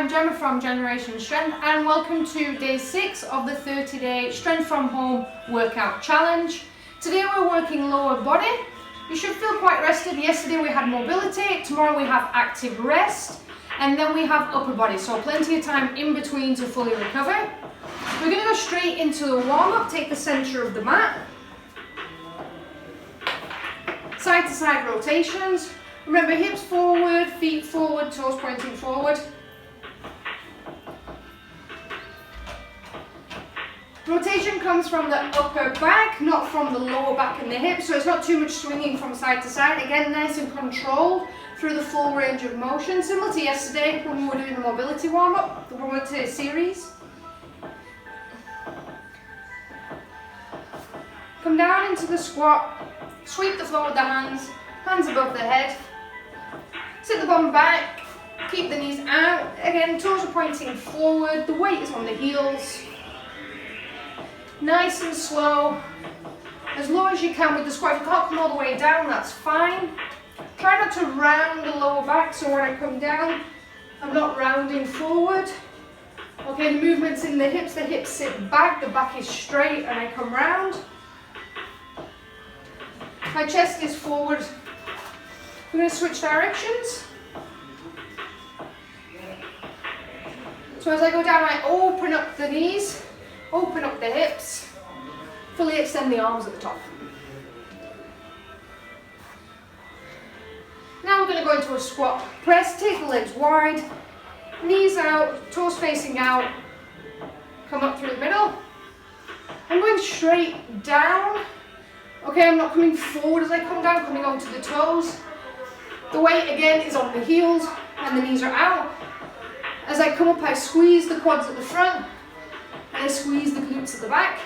I'm Gemma from Generation Strength and welcome to day 6 of the 30-day Strength from Home workout challenge. Today we're working lower body. You should feel quite rested. Yesterday we had mobility, tomorrow we have active rest, and then we have upper body, so plenty of time in between to fully recover. We're going to go straight into the warm-up. Take the center of the mat. Side to side rotations. Remember, hips forward, feet forward, toes pointing forward. Rotation comes from the upper back, not from the lower back and the hips, so it's not too much swinging from side to side. Again, nice and controlled through the full range of motion, similar to yesterday when we were doing the mobility warm-up, the mobility series. Come down into the squat, sweep the floor with the hands, hands above the head. Sit the bum back, keep the knees out. Again, toes are pointing forward, the weight is on the heels. Nice and slow, as low as you can with the squat. If you can't come all the way down, that's fine. Try not to round the lower back, so when I come down, I'm not rounding forward. Okay, the movement's in the hips sit back, the back is straight, and I come round. My chest is forward. We're going to switch directions. So as I go down, I open up the knees. Open up the hips, fully extend the arms at the top. Now we're going to go into a squat press. Take the legs wide, knees out, toes facing out, come up through the middle. I'm going straight down. Okay, I'm not coming forward as I come down, coming onto the toes. The weight again is on the heels and the knees are out. As I come up, I squeeze the quads at the front. And I squeeze the glutes at the back.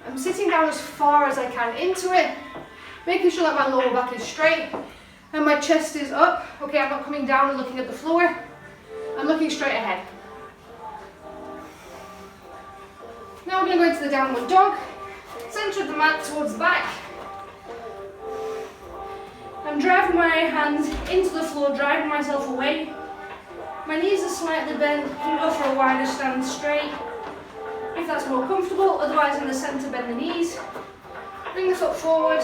I'm sitting down as far as I can into it, making sure that my lower back is straight and my chest is up. Okay, I'm not coming down and looking at the floor. I'm looking straight ahead. Now we're going to go into the downward dog. Center of the mat towards the back. I'm driving my hands into the floor, driving myself away. My knees are slightly bent. You can go for a wider stand straight if that's more comfortable. Otherwise, in the center, bend the knees. Bring the foot forward.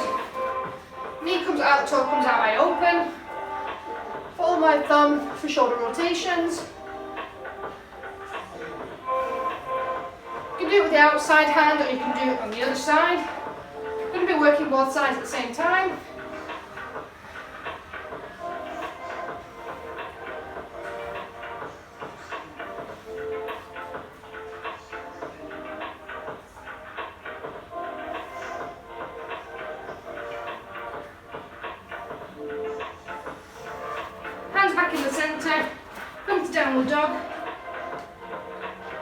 Knee comes out, toe comes out, I open. Follow my thumb for shoulder rotations. You can do it with the outside hand or you can do it on the other side. You're going to be working both sides at the same time. Back in the center, come to downward dog.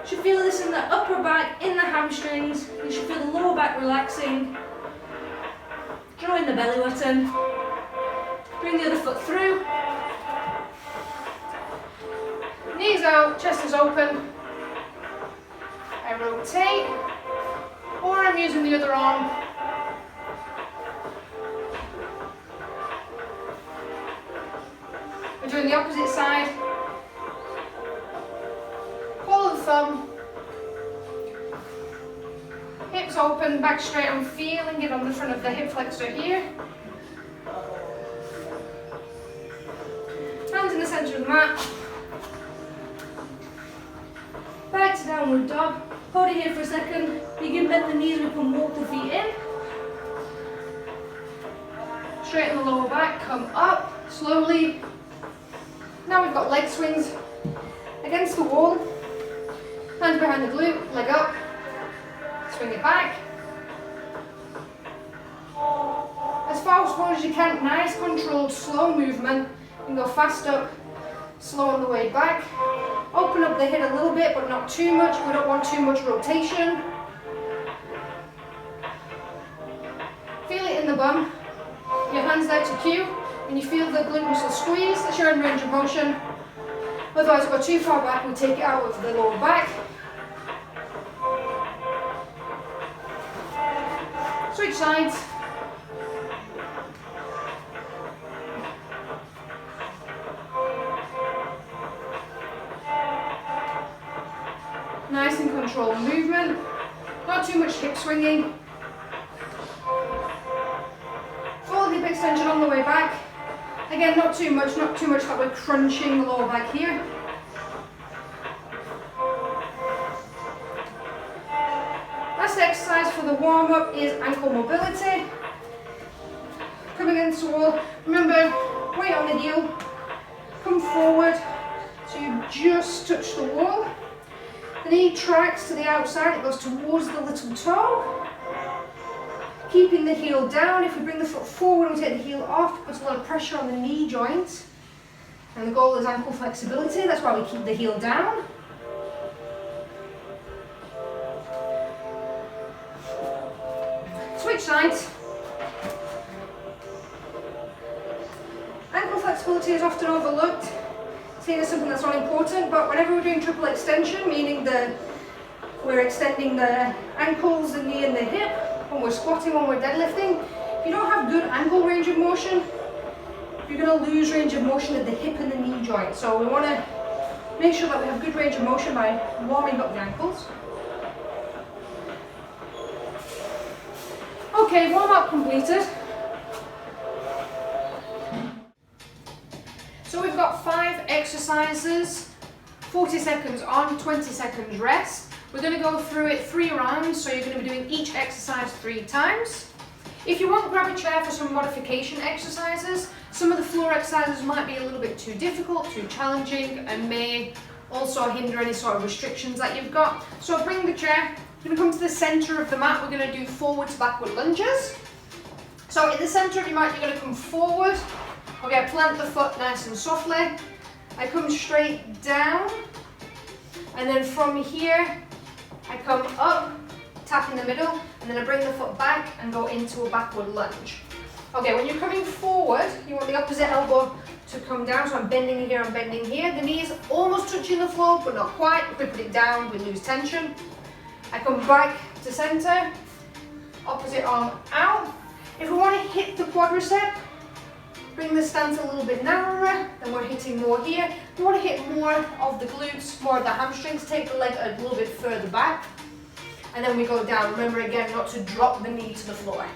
You should feel this in the upper back, in the hamstrings. You should feel the lower back relaxing. Drawing the belly button. Bring the other foot through. Knees out, chest is open. I rotate, or I'm using the other arm. We're doing the opposite side. Follow the thumb. Hips open, back straight. I'm feeling it on the front of the hip flexor here. Hands in the center of the mat. Back to downward dog. Hold it here for a second. Begin bend the knees, we can walk the feet in. Straighten the lower back, come up slowly. Now we've got leg swings against the wall, hands behind the glute, leg up, swing it back. As far forward as you can, nice controlled slow movement. You can go fast up, slow on the way back. Open up the head a little bit, but not too much. We don't want too much rotation. Feel it in the bum, your hands there to cue. When you feel the glute muscle squeeze, that's your end range of motion. Otherwise, if we go too far back, we take it out of the lower back. Switch sides. controlled movement, not too much hip swinging. Full hip extension on the way back. Again, not too much that we're crunching the lower back here. Last exercise for the warm-up is ankle mobility. Coming against the wall, remember, weight on the heel, come forward so you just touch the wall. The knee tracks to the outside, it goes towards the little toe. Keeping the heel down. If we bring the foot forward and take the heel off, it puts a lot of pressure on the knee joint. And the goal is ankle flexibility, that's why we keep the heel down. Switch sides. Ankle flexibility is often overlooked, seen as something that's not important, but whenever we're doing triple extension, meaning that we're extending the ankles, the knee and the hip, when we're squatting, when we're deadlifting, if you don't have good ankle range of motion, you're going to lose range of motion at the hip and the knee joint. So we want to make sure that we have good range of motion by warming up the ankles. Okay, warm up completed. So we've got 5 exercises, 40 seconds on, 20 seconds rest. We're going to go through it 3 rounds, so you're going to be doing each exercise 3 times. If you want, grab a chair for some modification exercises. Some of the floor exercises might be a little bit too difficult, too challenging, and may also hinder any sort of restrictions that you've got. So bring the chair. You're going to come to the center of the mat. We're going to do forward to backward lunges. So in the center of your mat, you're going to come forward. Okay, plant the foot nice and softly. I come straight down, and then from here, I come up, tap in the middle, and then I bring the foot back and go into a backward lunge. Okay, when you're coming forward, you want the opposite elbow to come down, so I'm bending here, I'm bending here. The knee is almost touching the floor, but not quite. If we put it down, we lose tension. I come back to center, opposite arm out. If we want to hit the quadricep, bring the stance a little bit narrower, then we're hitting more here. If you want to hit more of the glutes, more of the hamstrings, take the leg a little bit further back. And then we go down. Remember again not to drop the knee to the floor.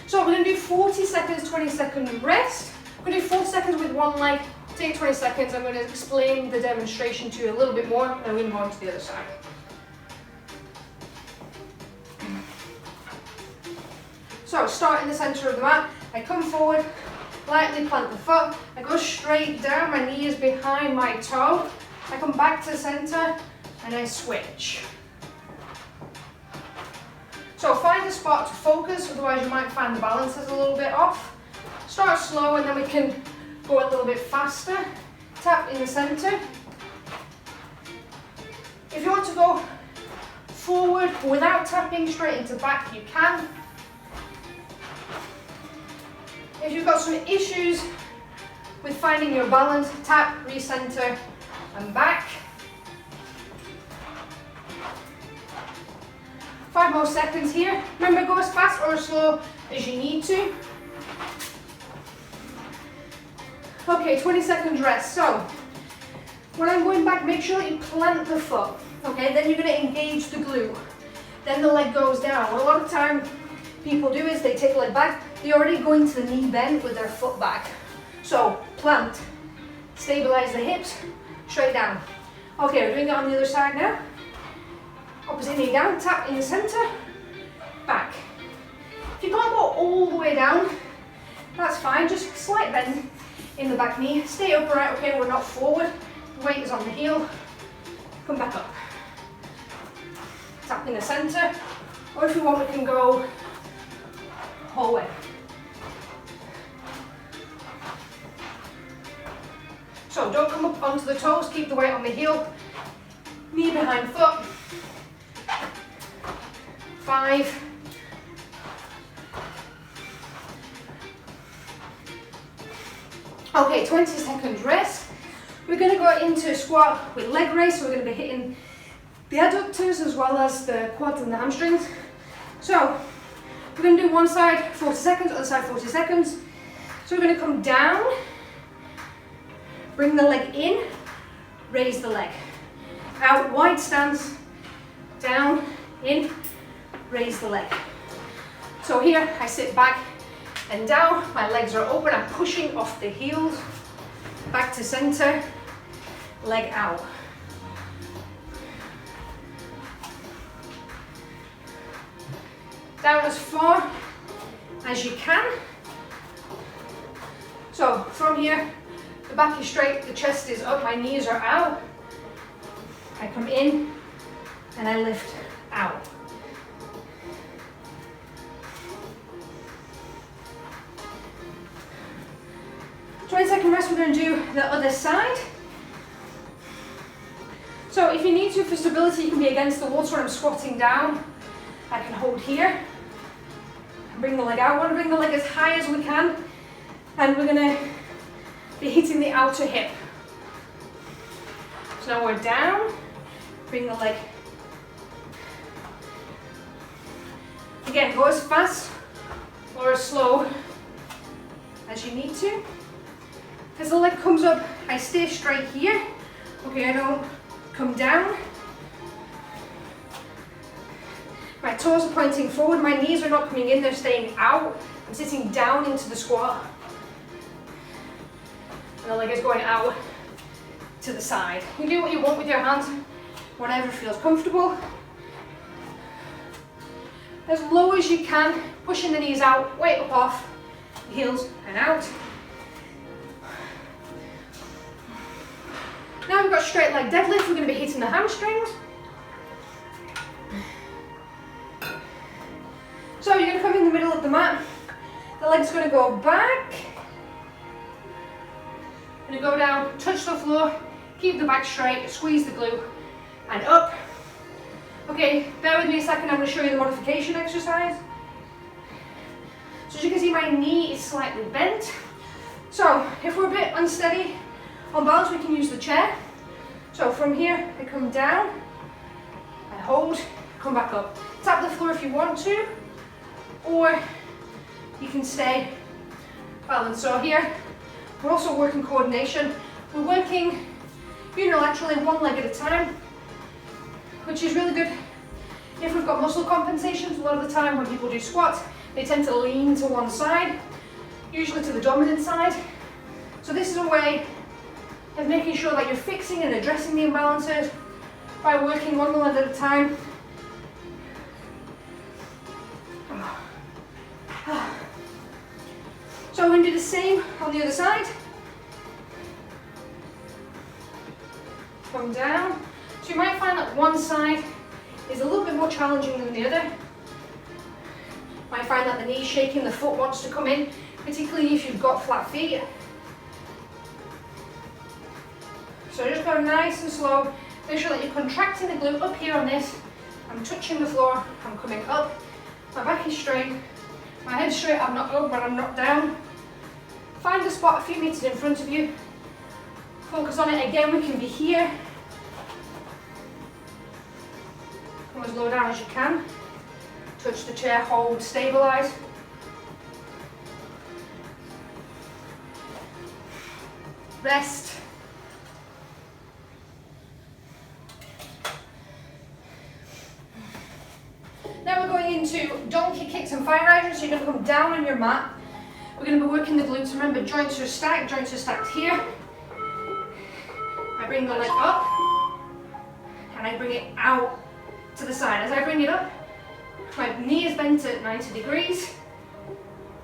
So we're going to do 40 seconds, 20 second rest. We're going to do 40 seconds with one leg. Take 20 seconds. I'm going to explain the demonstration to you a little bit more, and then we move on to the other side. So start in the center of the mat. I come forward, lightly plant the foot. I go straight down, my knee is behind my toe. I come back to the center and I switch. So find a spot to focus, otherwise you might find the balance is a little bit off. Start slow and then we can go a little bit faster. Tap in the center. If you want to go forward without tapping straight into back, you can. If you've got some issues with finding your balance, tap, recenter, and back. 5 more seconds here. Remember, go as fast or as slow as you need to. Okay, 20 seconds rest. So, when I'm going back, make sure that you plant the foot. Okay, then you're going to engage the glute. Then the leg goes down. What a lot of time people do is they take the leg back. They already go into the knee bend with their foot back. So, plant, stabilize the hips, straight down. Okay, we're doing it on the other side now. Opposite knee down, tap in the center, back. If you can't go all the way down, that's fine, just slight bend in the back knee. Stay upright, okay, we're not forward. The weight is on the heel. Come back up. Tap in the center, or if you want, we can go whole way. So don't come up onto the toes, keep the weight on the heel, knee behind foot. 5. Okay, 20 seconds rest. We're going to go into a squat with leg raise, so we're going to be hitting the adductors as well as the quads and the hamstrings. So we're going to do one side 40 seconds, other side 40 seconds. So we're going to come down, bring the leg in, raise the leg. Out, wide stance, down, in, raise the leg. So here I sit back and down, my legs are open, I'm pushing off the heels, back to center, leg out. Down as far as you can. So from here, the back is straight, the chest is up, my knees are out. I come in and I lift out. Second rest, we're going to do the other side. So if you need to for stability, you can be against the wall. So when I'm squatting down, I can hold here and bring the leg out. I want to bring the leg as high as we can, and we're going to be hitting the outer hip. So now we're down, bring the leg. Again, go as fast or as slow as you need to. As the leg comes up, I stay straight here. Okay, I don't come down. My toes are pointing forward, my knees are not coming in, they're staying out. I'm sitting down into the squat. And the leg is going out to the side. You do what you want with your hands, whatever feels comfortable. As low as you can, pushing the knees out, weight up off, the heels and out. Now we've got straight leg deadlift, we're going to be hitting the hamstrings. So you're going to come in the middle of the mat, the leg's going to go back, going to go down, touch the floor, keep the back straight, squeeze the glute and up. Okay, bear with me a second, I'm going to show you the modification exercise. So as you can see, my knee is slightly bent. So if we're a bit unsteady on balance, we can use the chair. So from here, I come down, I hold, come back up. Tap the floor if you want to, or you can stay balanced. So here, we're also working coordination. We're working unilaterally, one leg at a time, which is really good if we've got muscle compensations. A lot of the time when people do squats, they tend to lean to one side, usually to the dominant side. So this is a way of making sure that you're fixing and addressing the imbalances by working one leg at a time. So we're going to do the same on the other side. Come down. So you might find that one side is a little bit more challenging than the other. You might find that the knee's shaking, the foot wants to come in, particularly if you've got flat feet. So just go nice and slow. Make sure that you're contracting the glute up here on this. I'm touching the floor, I'm coming up. My back is straight, my head's straight, I'm not up but I'm not down. Find a spot a few meters in front of you. Focus on it. Again, we can be here. Come as low down as you can. Touch the chair, hold, stabilize. Rest. Now we're going into donkey kicks and fire hydrants. So you're going to come down on your mat. We're going to be working the glutes. Remember, joints are stacked here. I bring the leg up and I bring it out to the side. As I bring it up, my knee is bent at 90 degrees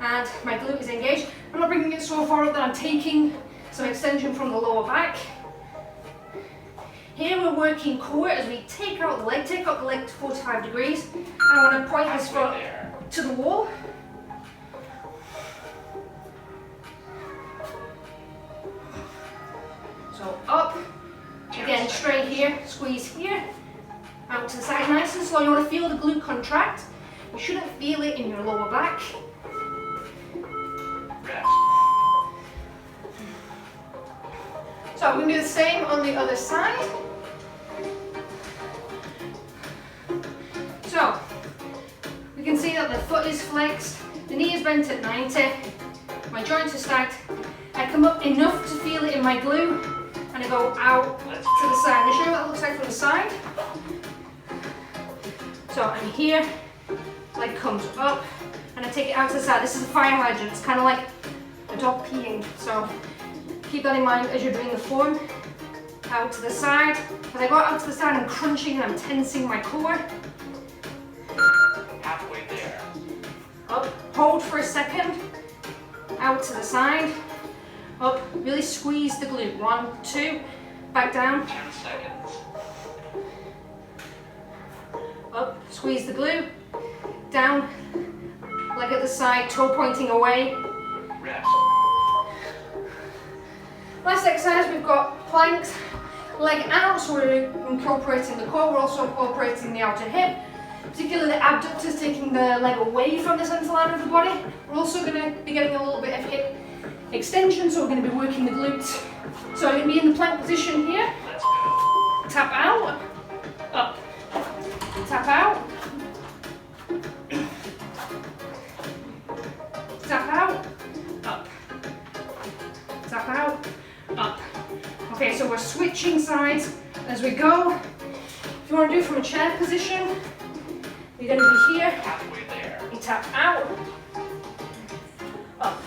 and my glute is engaged. I'm not bringing it so far up that I'm taking some extension from the lower back. Here we're working core as we take out the leg to 45 degrees. I want to point this foot to the wall. So up, again straight here, squeeze here, out to the side, nice and slow. You want to feel the glute contract. You shouldn't feel it in your lower back. So we're going to do the same on the other side. So we can see that the foot is flexed, the knee is bent at 90, my joints are stacked. I come up enough to feel it in my glute and I go out to the side. I'll show you what it looks like from the side. So I'm here, leg comes up, and I take it out to the side. This is a fire hydrant. It's kind of like a dog peeing. So keep that in mind as you're doing the form. Out to the side. As I go out to the side, I'm crunching and I'm tensing my core. Halfway there. Up, hold for a second. Out to the side. Up, really squeeze the glute. 1, 2, back down. 10 seconds. Up, squeeze the glute. Down, leg at the side, toe pointing away. Rest. Last exercise, we've got planks, leg out, so we're incorporating the core, we're also incorporating the outer hip, particularly the abductors, taking the leg away from the centre line of the body. We're also going to be getting a little bit of hip extension, so we're going to be working the glutes. So I'm going to be in the plank position here. Let's go. Tap out, up, tap out, tap out, up, tap out, up. Okay, so we're switching sides as we go. If you want to do it from a chair position, you're going to be here. Halfway there. You tap out, up.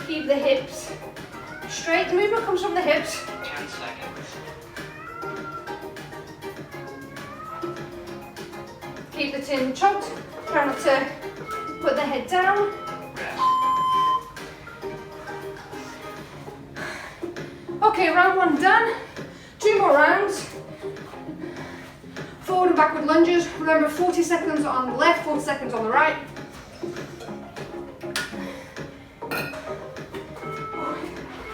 Keep the hips straight. The movement comes from the hips. 10 seconds. Keep the chin choked. Try not to put the head down. Rest. Okay, round 1 done. 2 more rounds. Forward and backward lunges. Remember, 40 seconds on the left, 40 seconds on the right.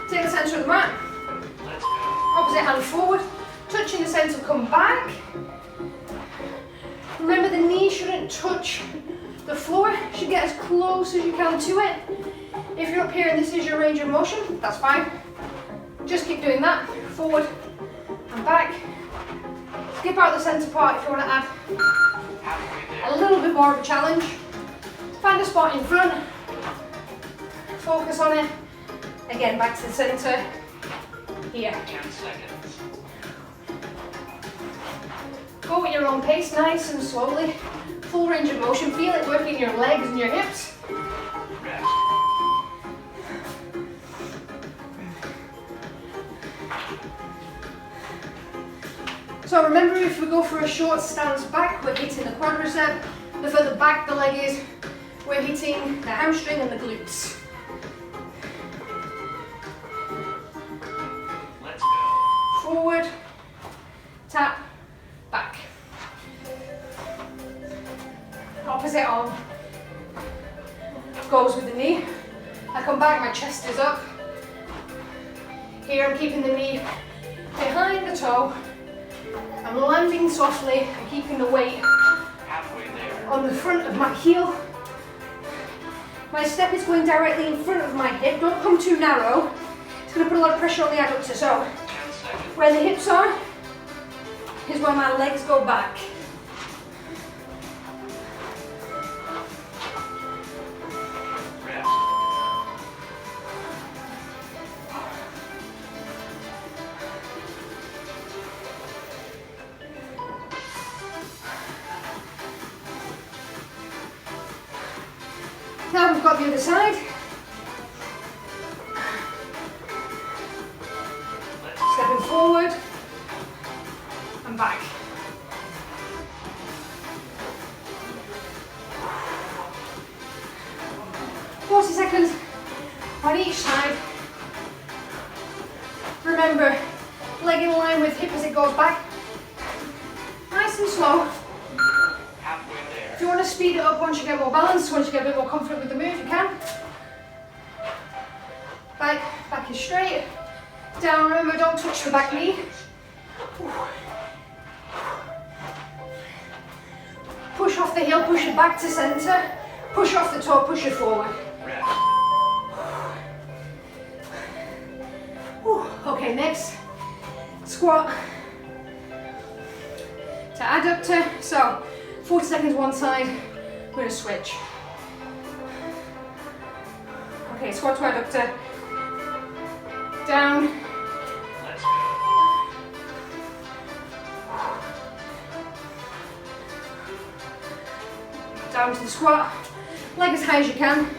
Take the centre of the mat. Let's go. Opposite hand forward. Touching the centre, come back. Remember, the knee shouldn't touch the floor. You should get as close as you can to it. If you're up here and this is your range of motion, that's fine. Just keep doing that. Forward and back. Skip out the centre part if you want to add Halfway there. a little bit more of a challenge. Find a spot in front. Focus on it. Again, back to the centre. Here. 10 seconds. Go at your own pace, nice and slowly. Full range of motion. Feel it working your legs and your hips. Rest. So remember, if we go for a short stance back, we're hitting the quadricep. The further back the leg is, we're hitting the hamstring and the glutes. Let's go. Forward, tap, back. Opposite arm goes with the knee. I come back, my chest is up. Here I'm keeping the knee behind the toe. I'm landing softly and keeping the weight Halfway there. on the front of my heel. My step is going directly in front of my hip. Don't come too narrow. It's going to put a lot of pressure on the adductor. So 10 seconds. where the hips are is where my legs go back. Rest. Now we've got the other side. Let's go. Stepping forward and back. Seconds on each side. Remember, leg in line with hip as it goes back. Nice and slow. Halfway there. If you want to speed it up once you get more balance, once you get a bit more confident with the move, you can. Back is straight. Down, remember, don't touch the back knee. Push off the heel, push it back to centre. Push off the toe, push it forward. Rest. Okay, next, squat to adductor. So, 40 seconds one side, we're going to switch. Okay, squat to adductor. Down. Let's go. Down to the squat, leg as high as you can.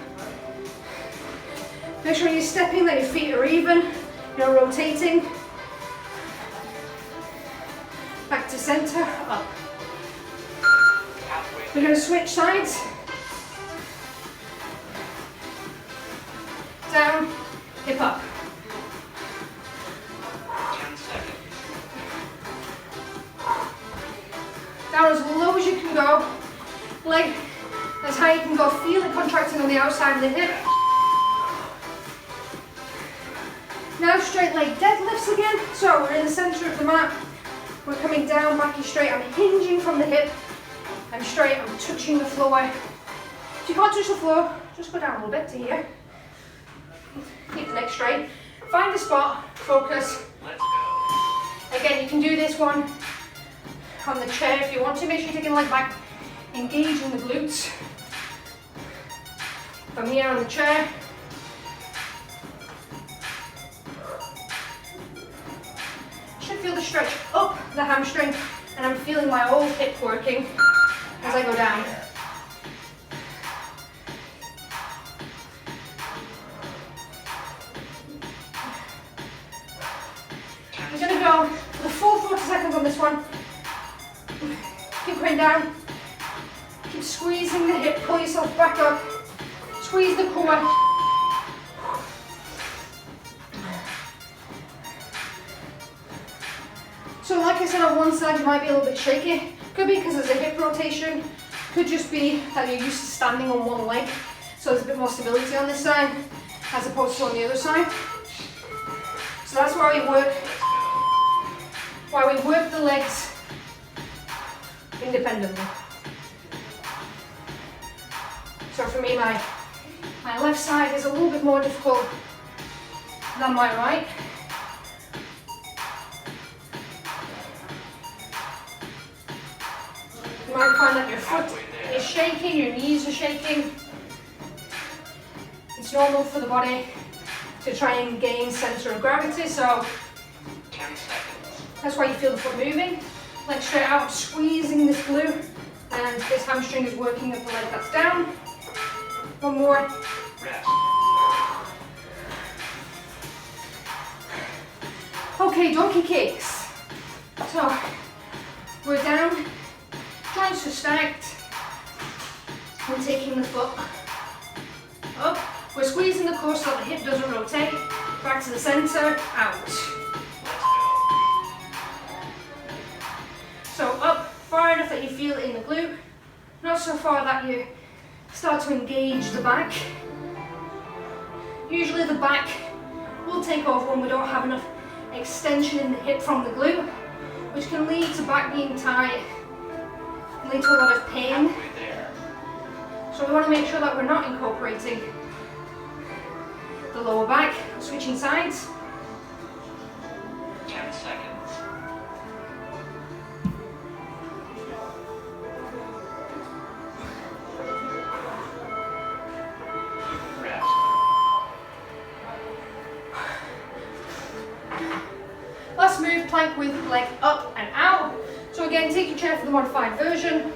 Make sure when you're stepping that your feet are even, you're rotating. Back to center, up. We're going to switch sides. Down, hip up. 10 seconds. Down as low as you can go. Leg as high you can go. Feel it contracting on the outside of the hip. Now straight leg deadlifts again. So we're in the center of the mat. We're coming down, back is straight. I'm hinging from the hip. I'm straight, I'm touching the floor. If you can't touch the floor, just go down a little bit to here. Keep the neck straight. Find a spot, focus. Let's go. Again, you can do this one on the chair if you want to. Make sure you take your leg back, engage in the glutes. From here on the chair. Should feel the stretch up the hamstring, and I'm feeling my whole hip working as I go down. I'm going to go for the full 40 seconds on this one. Keep going down. Keep squeezing the hip, pull yourself back up. Squeeze the core. So like I said, on one side you might be a little bit shaky. Could be because there's a hip rotation. Could just be that you're used to standing on one leg. So there's a bit more stability on this side as opposed to on the other side. So that's why we work the legs independently. So for me, my left side is a little bit more difficult than my right. You might find that your foot is shaking, your knees are shaking. It's normal for the body to try and gain center of gravity, so 10 seconds. that's why you feel the foot moving. Leg straight out, squeezing this glute, and this hamstring is working up the leg that's down. One more. Rest. Okay, donkey kicks. So we're down, joints are stacked. We're taking the foot up. We're squeezing the core so the hip doesn't rotate. Back to the center, out. Let's go. So up, far enough that you feel it in the glute. Not so far that you start to engage the back. Usually the back will take over when we don't have enough extension in the hip from the glute, which can lead to back being tight, can lead to a lot of pain. Halfway there. So we want to make sure that we're not incorporating the lower back. Switching sides. 10 seconds. Rest. Last move, plank with leg up and out. So again, take your chair for the modified version.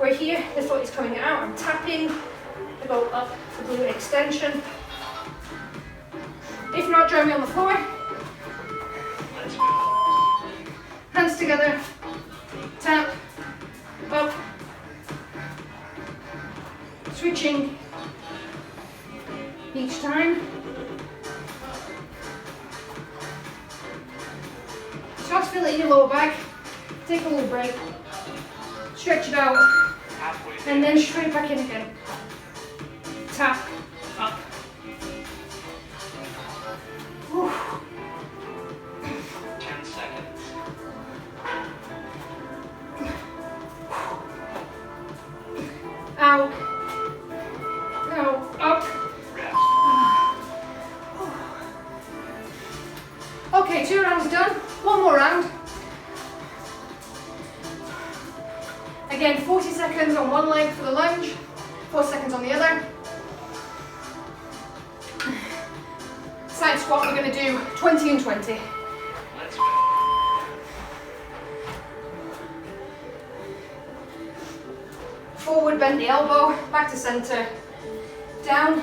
We're here, the foot is coming out, I'm tapping. I go up for glute extension. If not, join me on the floor. Let's go. Hands together, tap, up. Switching each time. Start to feel it in your lower back. Take a little break. Stretch it out. Halfway there. And then straight back in again. Tap, up. Whew. 10 seconds. Out. Out, up. Rest. Okay, 2 rounds done. One more round. Again, 40 seconds on one leg for the lunge, 4 seconds on the other. Side squat, we're going to do 20 and 20. Let's go. Forward bend. bend the elbow, back to center, down.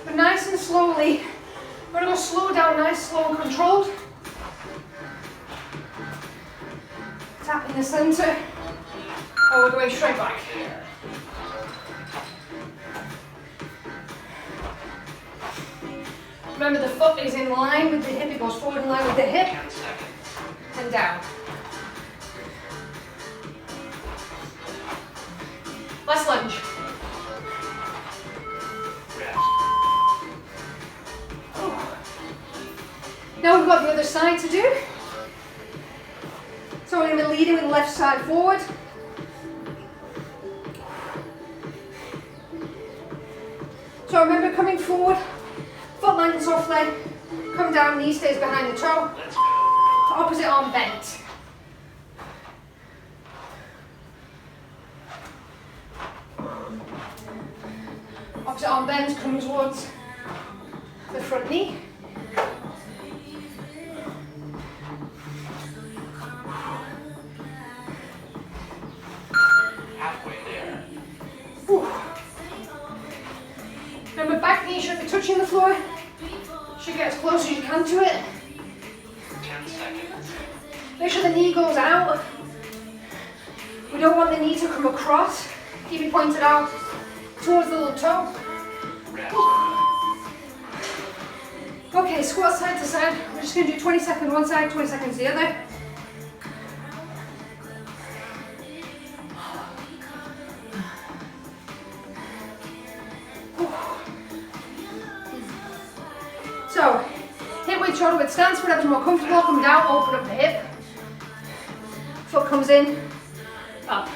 But nice and slowly. We're going to go slow down, nice, slow and controlled. Tap in the center. Oh, we're going straight back. Remember, the foot is in line with the hip, it goes forward in line with the hip, 10 seconds. and down. Last lunge. Rest. Now we've got the other side to do. So we're going to be leading with the left side forward. So remember, coming forward, foot lands softly, come down, knee stays behind the toe, Let's go. opposite arm bent. Opposite arm bends, come towards the front knee. Halfway there. Whew. Remember, back knee should be touching the floor. Should get as close as you can to it. 10 seconds. Make sure the knee goes out. We don't want the knee to come across. Keep it pointed out towards the little toe. Rest. Okay, squat side to side. We're just going to do 20 seconds one side, 20 seconds the other. So, hip width, shoulder width stance, whatever's more comfortable. Come down, open up the hip. Foot comes in, up.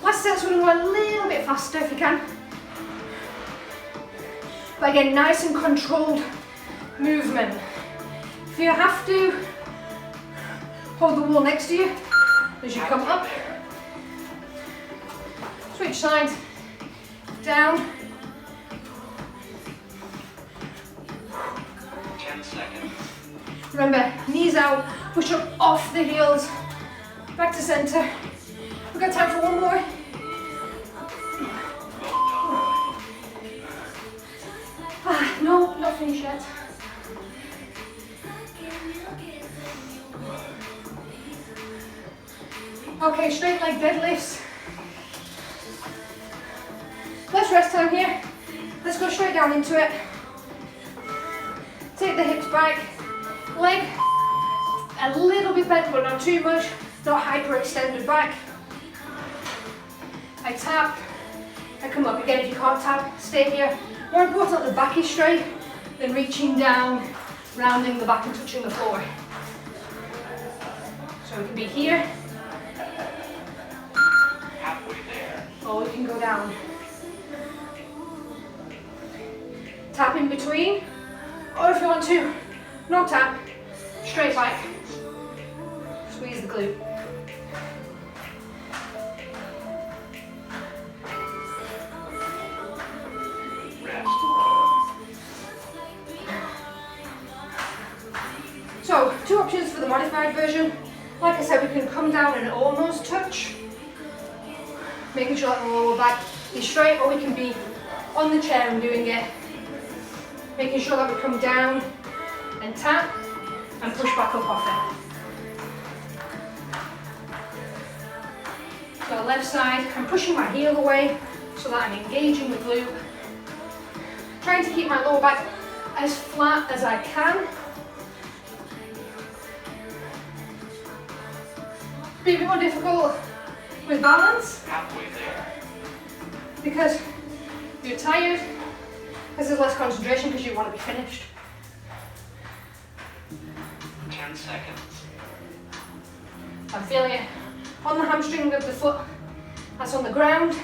Last set's going to go a little bit faster if you can. But again, nice and controlled movement. If you have to, hold the wall next to you as you come up. Switch sides, down. 10 seconds. Remember, knees out, push up off the heels, back to center. We've got time for one more. No, not finished yet. Okay, straight leg deadlifts. Less rest time here. Let's go straight down into it. Take the hips back. Leg a little bit bent, but not too much. Not hyperextended back. I tap. I come up again. If you can't tap, stay here. More important, the back is straight than reaching down, rounding the back and touching the floor. So we can be here, Halfway there. or we can go down. Tap in between, or if you want to, no tap, straight back. Squeeze the glute. So, two options for the modified version. Like I said, we can come down and almost touch, making sure that the lower back is straight, or we can be on the chair and doing it, making sure that we come down and tap and push back up off it. So left side, I'm pushing my heel away so that I'm engaging the glute, trying to keep my lower back as flat as I can. Be a bit more difficult with balance Halfway there. because you're tired, because there's less concentration because you want to be finished. 10 seconds. I'm feeling it on the hamstring of the foot that's on the ground,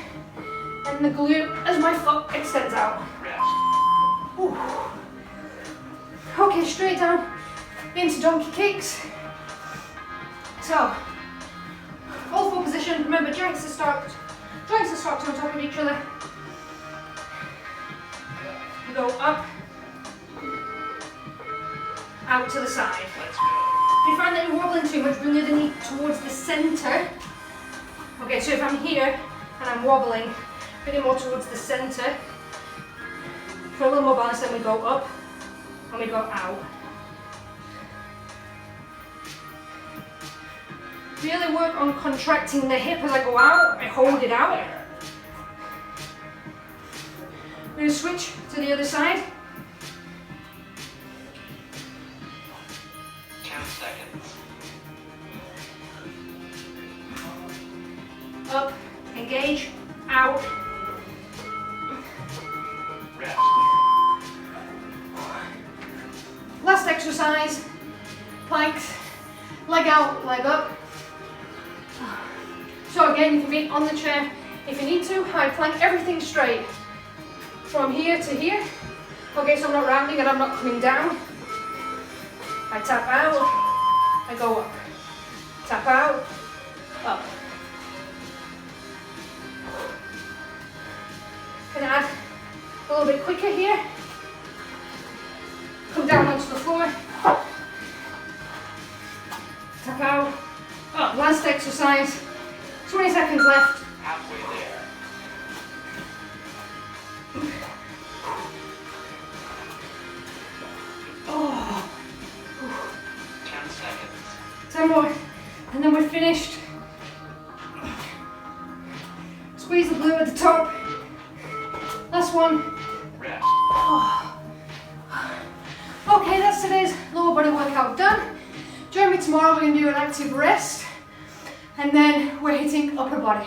and the glute as my foot extends out. Rest. Ooh. Okay, straight down into donkey kicks. So, all four position. Remember, joints are stacked on top of each other. You go up, out to the side. Let's go. If you find that you're wobbling too much, bring the other knee towards the center Okay, so if I'm here and I'm wobbling, pretty more towards the center, for a little more balance, then we go up and we go out. Really work on contracting the hip as I go out. I hold it out. I'm going to switch to the other side. 10 seconds. Up, engage, out. Rest. Last exercise, planks, leg out, leg up. So again, you can be on the chair if you need to. I plank everything straight from here to here. Okay, so I'm not rounding and I'm not coming down. I tap out, I go up. Tap out, up. Can add a little bit quicker here. Come down onto the floor. Tap out, up. Last exercise. 20 seconds left. Halfway there. Oh. 10 seconds. 10 more, and then we're finished. Squeeze the glute at the top. Last one. Rest. Oh. Okay, that's today's lower body workout done. Join me tomorrow, we're going to do an active rest, and then we're hitting upper body.